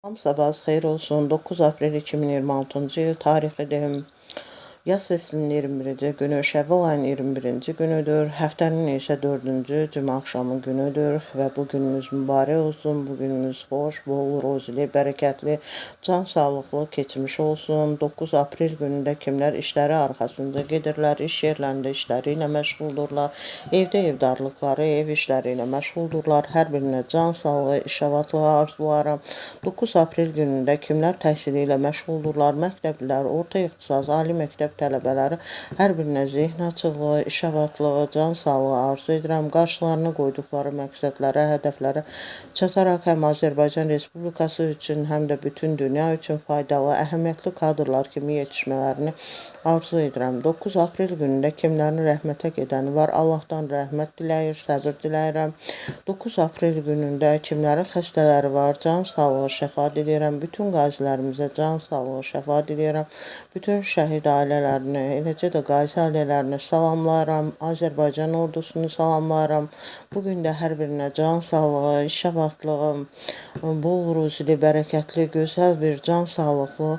Sabahınız xeyir olsun. 9 aprel 2026-cı il tarixidir. Yaz fəslinin 21-ci günü, Şəvval ayının 21-ci günüdür. Həftənin isə 4-cü cümə axşamı günüdür və bu günümüz mübarək olsun. Bu günümüz xoş, bol, rozili, bərəkətli, can sağlıqlı keçmiş olsun. 9 aprel günündə kimlər işləri arxasında gedirlər, iş yerlərində işləri ilə məşğuldurlar, evdə evdarlıqları, ev işləri ilə məşğuldurlar. Hər birinə can sağlığı, iş avatlığı arzularım. 9 aprel günündə kimlər təhsili ilə məşğuldurlar, məktəblilər, orta ixtisas, ali məktəb tələbələri hər birinə zehn açıqlığı, iş avatlığı, can sağlığı arzu edirəm. Qarşılarına qoyduqları məqsədlərə, hədəflərə çataraq həm Azərbaycan Respublikası üçün, həm də bütün dünya üçün faydalı, əhəmiyyətli kadrlar kimi yetişmələrini arzu edirəm. 9 aprel günündə kimlərin rəhmətə gedəni var, Allahdan rəhmət diləyir, səbir diləyirəm. 9 aprel günündə kimlərin xəstələri var, can sağlığı, şəfa diləyirəm. Bütün qazilərimizə can sağlığı, şəfa diləyirəm. Bütün şəhid ailələrini, eləcə də qazi ailələrini salamlayıram. Azərbaycan ordusunu salamlayıram. Bugün də hər birinə can sağlığı, iş avatlığı, bol ruzili, bərəkətli, gözəl bir can sağlıqlı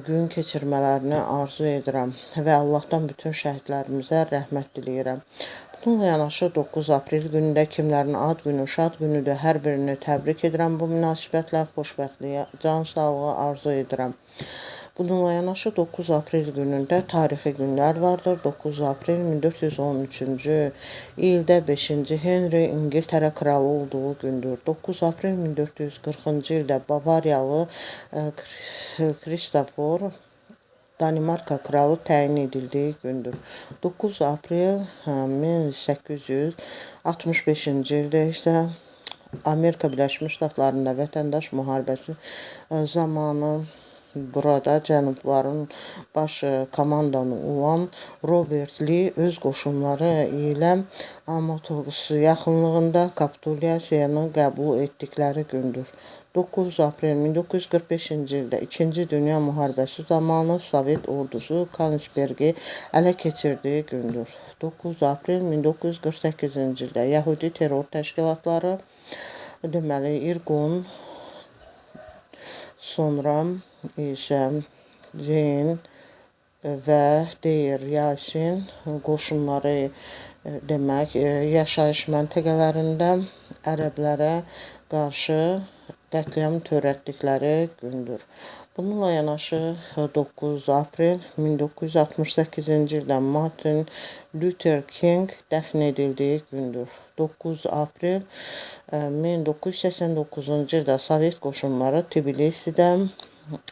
gün keçirmələrini arzu edirəm və Allahdan bütün şəhidlərimizə rəhmət diləyirəm. Bununla yanaşı 9 aprel günündə kimlərin ad günü, şad günüdür, hər birini təbrik edirəm. Bu münasibətlə xoşbəxtliyə, can sağlığı arzu edirəm. Bununla yanaşı 9 aprel günündə tarixi günlər vardır. 9 aprel 1413-cü ildə 5-ci Henry İngiltərə kralı olduğu gündür. 9 aprel 1440-cı ildə Bavariyalı Kristofor Danimarka kralı təyin edildiyi gündür. 9 aprel 1865-ci ildə isə Amerika Birləşmiş Ştatlarında vətəndaş müharibəsi zamanı burada cənubların baş komandanı olan Robert Lee öz qoşunları ilə Amatos yaxınlığında kapitulyasiyanı qəbul etdikləri gündür. 9 aprel 1945-ci ildə 2-ci Dünya müharibəsi zamanı Sovet ordusu Konigsbergi ələ keçirdiyi gündür. 9 aprel 1948-ci ildə Yəhudi terror təşkilatları, deməli İrgun, sonra isə Zeyn və Deyir Yasin qoşunları demək yaşayış məntəqələrində ərəblərə qarşı qətliam törətdikləri gündür. Bununla yanaşı 9 aprel 1968-ci ildə Martin Luther King dəfn edildiyi gündür. 9 aprel 1989-cu ildə Sovet qoşunları Tbilisidə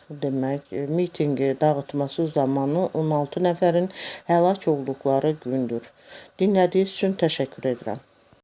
demək mitingi dağıtması zamanı 16 nəfərin həlak olduqları gündür. Dinlədiyiniz üçün təşəkkür edirəm.